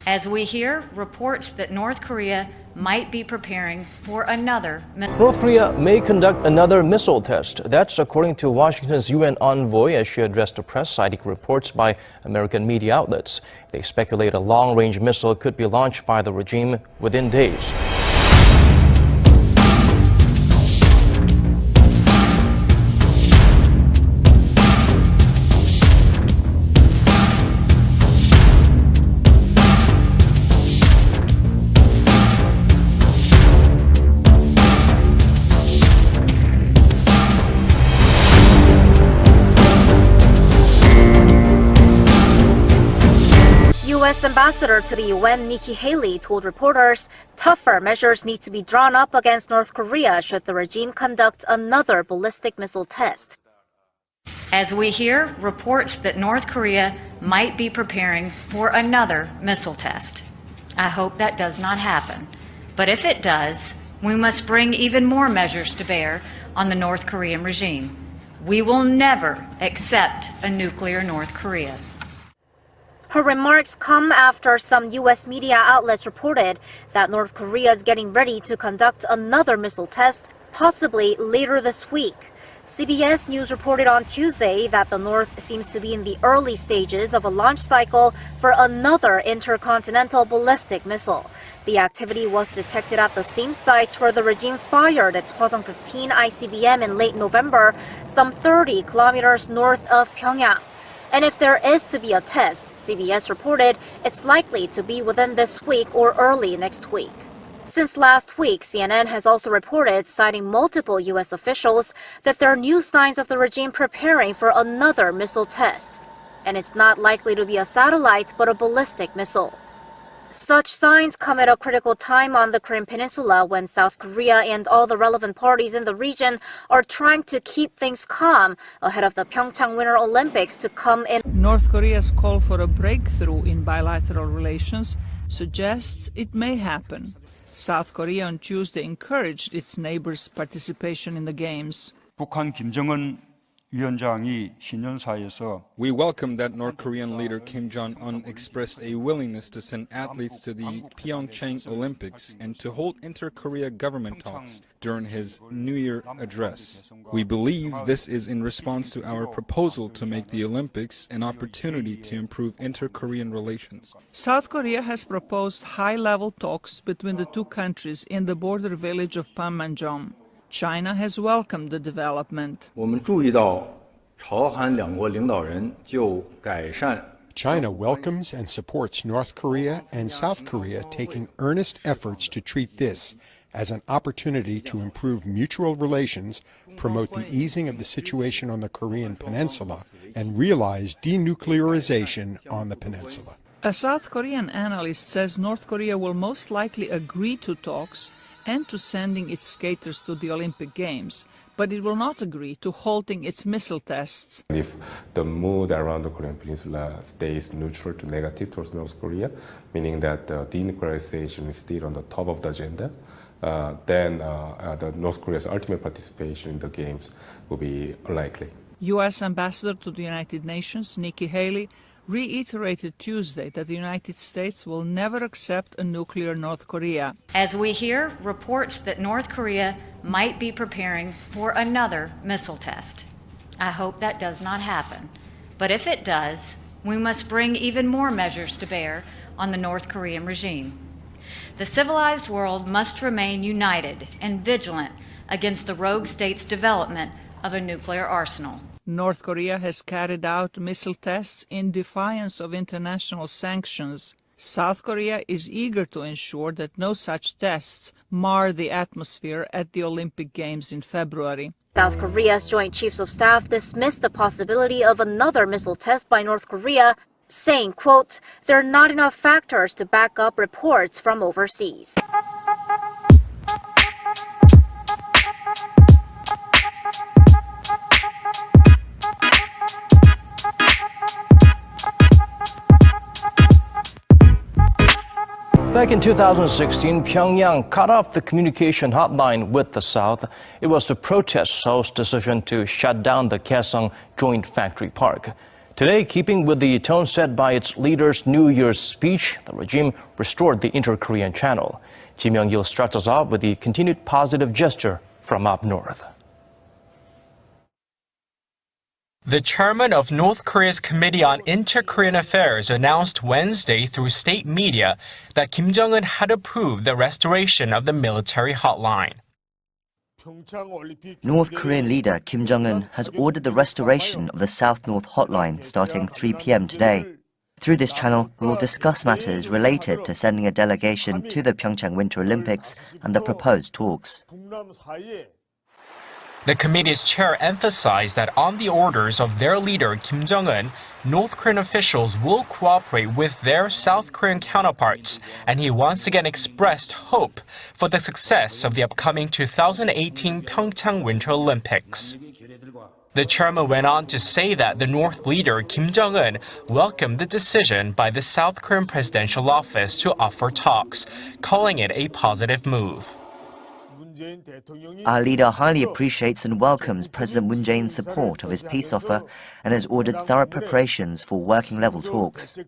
As we hear reports that North Korea might be preparing for another. North Korea may conduct another missile test. That's according to Washington's UN envoy as she addressed the press, citing reports by American media outlets. They speculate a long-range missile could be launched by the regime within days. U.S. Ambassador to the UN Nikki Haley told reporters tougher measures need to be drawn up against North Korea should the regime conduct another ballistic missile test. As we hear reports that North Korea might be preparing for another missile test. I hope that does not happen. But if it does, we must bring even more measures to bear on the North Korean regime. We will never accept a nuclear North Korea. Her remarks come after some U.S. media outlets reported that North Korea is getting ready to conduct another missile test, possibly later this week. CBS News reported on Tuesday that the North seems to be in the early stages of a launch cycle for another intercontinental ballistic missile. The activity was detected at the same site where the regime fired its Hwasong-15 ICBM in late November, some 30 kilometers north of Pyongyang. And if there is to be a test, CBS reported it's likely to be within this week or early next week. Since last week, CNN has also reported, citing multiple U.S. officials, that there are new signs of the regime preparing for another missile test. And it's not likely to be a satellite, but a ballistic missile. Such signs come at a critical time on the Korean Peninsula when South Korea and all the relevant parties in the region are trying to keep things calm ahead of the Pyeongchang Winter Olympics to come in. North Korea's call for a breakthrough in bilateral relations suggests it may happen. South Korea on Tuesday encouraged its neighbors' participation in the Games. 북한 김정은 위원장이 신년사에서 We welcome that North Korean leader Kim Jong-un expressed a willingness to send athletes to the Pyeongchang Olympics and to hold inter-Korea government talks during his New Year address. We believe this is in response to our proposal to make the Olympics an opportunity to improve inter-Korean relations. South Korea has proposed high-level talks between the two countries in the border village of Panmunjom. China has welcomed the development. China welcomes and supports North Korea and South Korea taking earnest efforts to treat this as an opportunity to improve mutual relations, promote the easing of the situation on the Korean peninsula, and realize denuclearization on the peninsula. A South Korean analyst says North Korea will most likely agree to talks and to sending its skaters to the Olympic Games, but it will not agree to halting its missile tests. If the mood around the Korean Peninsula stays neutral to negative towards North Korea, meaning that denuclearization is still on the top of the agenda, then the North Korea's ultimate participation in the Games will be unlikely. U.S. Ambassador to the United Nations Nikki Haley reiterated Tuesday that the United States will never accept a nuclear North Korea. As we hear reports that North Korea might be preparing for another missile test. I hope that does not happen. But if it does, we must bring even more measures to bear on the North Korean regime. The civilized world must remain united and vigilant against the rogue state's development of a nuclear arsenal. North Korea has carried out missile tests in defiance of international sanctions. South Korea is eager to ensure that no such tests mar the atmosphere at the Olympic Games in February. South Korea's Joint Chiefs of Staff dismissed the possibility of another missile test by North Korea, saying, quote, "There are not enough factors to back up reports from overseas." Back in 2016, Pyongyang cut off the communication hotline with the South. It was to protest Seoul's decision to shut down the Kaesong Joint Factory Park. Today, keeping with the tone set by its leader's New Year's speech, the regime restored the Inter-Korean channel. Ji Myung-gil starts us off with the continued positive gesture from up north. The chairman of North Korea's Committee on Inter-Korean Affairs announced Wednesday through state media that Kim Jong-un had approved the restoration of the military hotline. North Korean leader Kim Jong-un has ordered the restoration of the South-North hotline starting 3 p.m. today. Through this channel, we will discuss matters related to sending a delegation to the Pyeongchang Winter Olympics and the proposed talks. The committee's chair emphasized that on the orders of their leader Kim Jong-un, North Korean officials will cooperate with their South Korean counterparts, and he once again expressed hope for the success of the upcoming 2018 Pyeongchang Winter Olympics. The chairman went on to say that the North leader Kim Jong-un welcomed the decision by the South Korean presidential office to offer talks, calling it a positive move. Our leader highly appreciates and welcomes President Moon Jae-in's support of his peace offer and has ordered thorough preparations for working-level talks.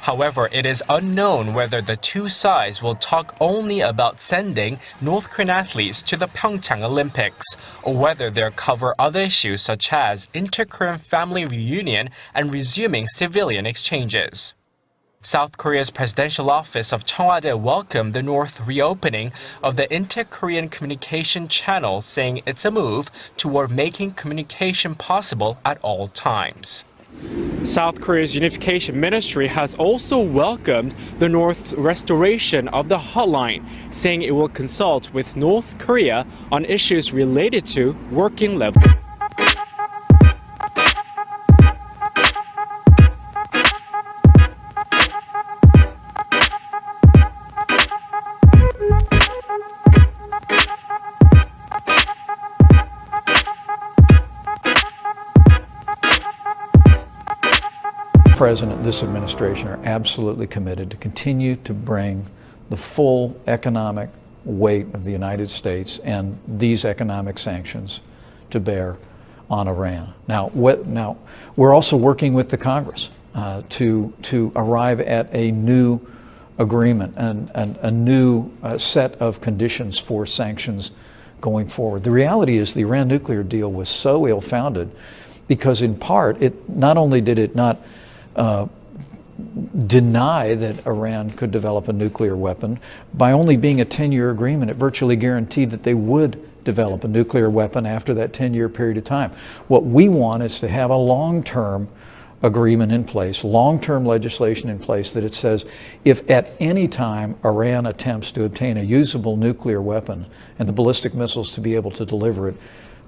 However, it is unknown whether the two sides will talk only about sending North Korean athletes to the Pyeongchang Olympics, or whether they'll cover other issues such as inter-Korean family reunion and resuming civilian exchanges. South Korea's presidential office of Cheongwade welcomed the North reopening of the Inter-Korean communication channel, saying it's a move toward making communication possible at all times. South Korea's unification ministry has also welcomed the North's restoration of the hotline, saying it will consult with North Korea on issues related to working level. The President, this administration are absolutely committed to continue to bring the full economic weight of the United States and these economic sanctions to bear on Iran. Now, we're also working with the Congress to arrive at a new agreement and a new set of conditions for sanctions going forward. The reality is the Iran nuclear deal was so ill-founded because in part, not only did it not deny that Iran could develop a nuclear weapon, by only being a 10-year agreement, it virtually guaranteed that they would develop a nuclear weapon after that 10-year period of time. What we want is to have a long-term agreement in place, long-term legislation in place that it says if at any time Iran attempts to obtain a usable nuclear weapon and the ballistic missiles to be able to deliver it,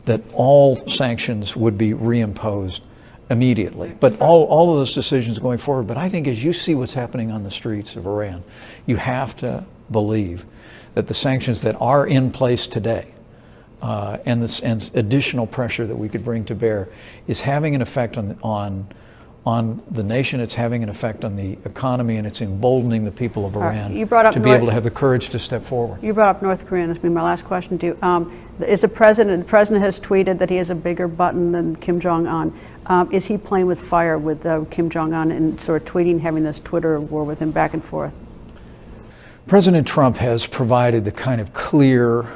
that all sanctions would be reimposed immediately. But all of those decisions going forward. But I think as you see what's happening on the streets of Iran, you have to believe that the sanctions that are in place today and additional pressure that we could bring to bear is having an effect on the nation, it's having an effect on the economy, and it's emboldening the people of Iran to be able to have the courage to step forward. You brought up North Korea, and this will be my last question to you. Is the president has tweeted that he has a bigger button than Kim Jong-un. Is he playing with fire with Kim Jong-un and sort of tweeting, having this Twitter war with him back and forth? President Trump has provided the kind of clear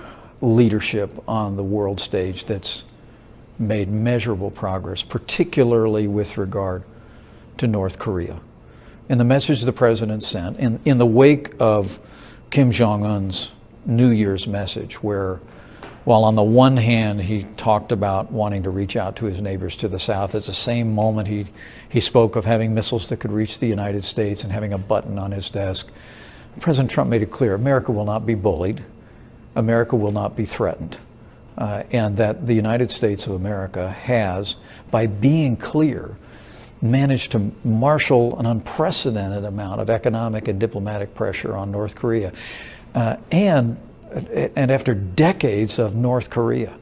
leadership on the world stage that's made measurable progress, particularly with regard to North Korea. And the message the president sent in the wake of Kim Jong-un's New Year's message, where while on the one hand he talked about wanting to reach out to his neighbors to the south, at the same moment he spoke of having missiles that could reach the United States and having a button on his desk. President Trump made it clear America will not be bullied, America will not be threatened, and that the United States of America has, by being clear, managed to marshal an unprecedented amount of economic and diplomatic pressure on North Korea. And after decades of North Korea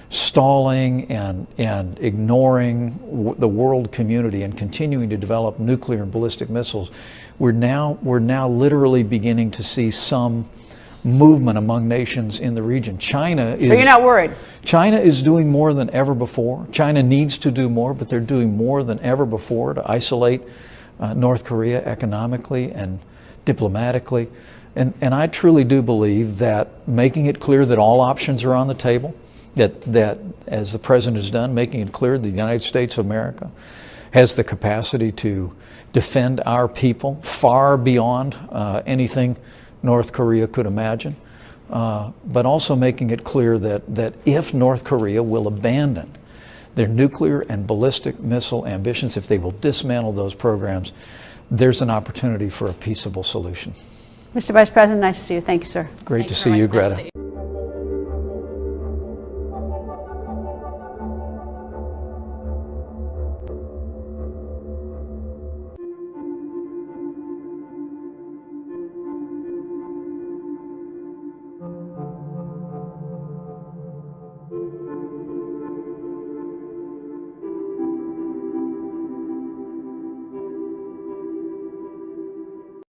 stalling and ignoring the world community and continuing to develop nuclear and ballistic missiles, we're now literally beginning to see some movement among nations in the region. China is... So you're not worried? China is doing more than ever before. China needs to do more, but they're doing more than ever before to isolate North Korea economically and diplomatically. And I truly do believe that making it clear that all options are on the table, that as the President has done, making it clear that the United States of America has the capacity to defend our people far beyond anything North Korea could imagine, but also making it clear that if North Korea will abandon their nuclear and ballistic missile ambitions, if they will dismantle those programs, there's an opportunity for a peaceable solution. Mr. Vice President, nice to see you. Thank you, sir. Great to see you, Greta.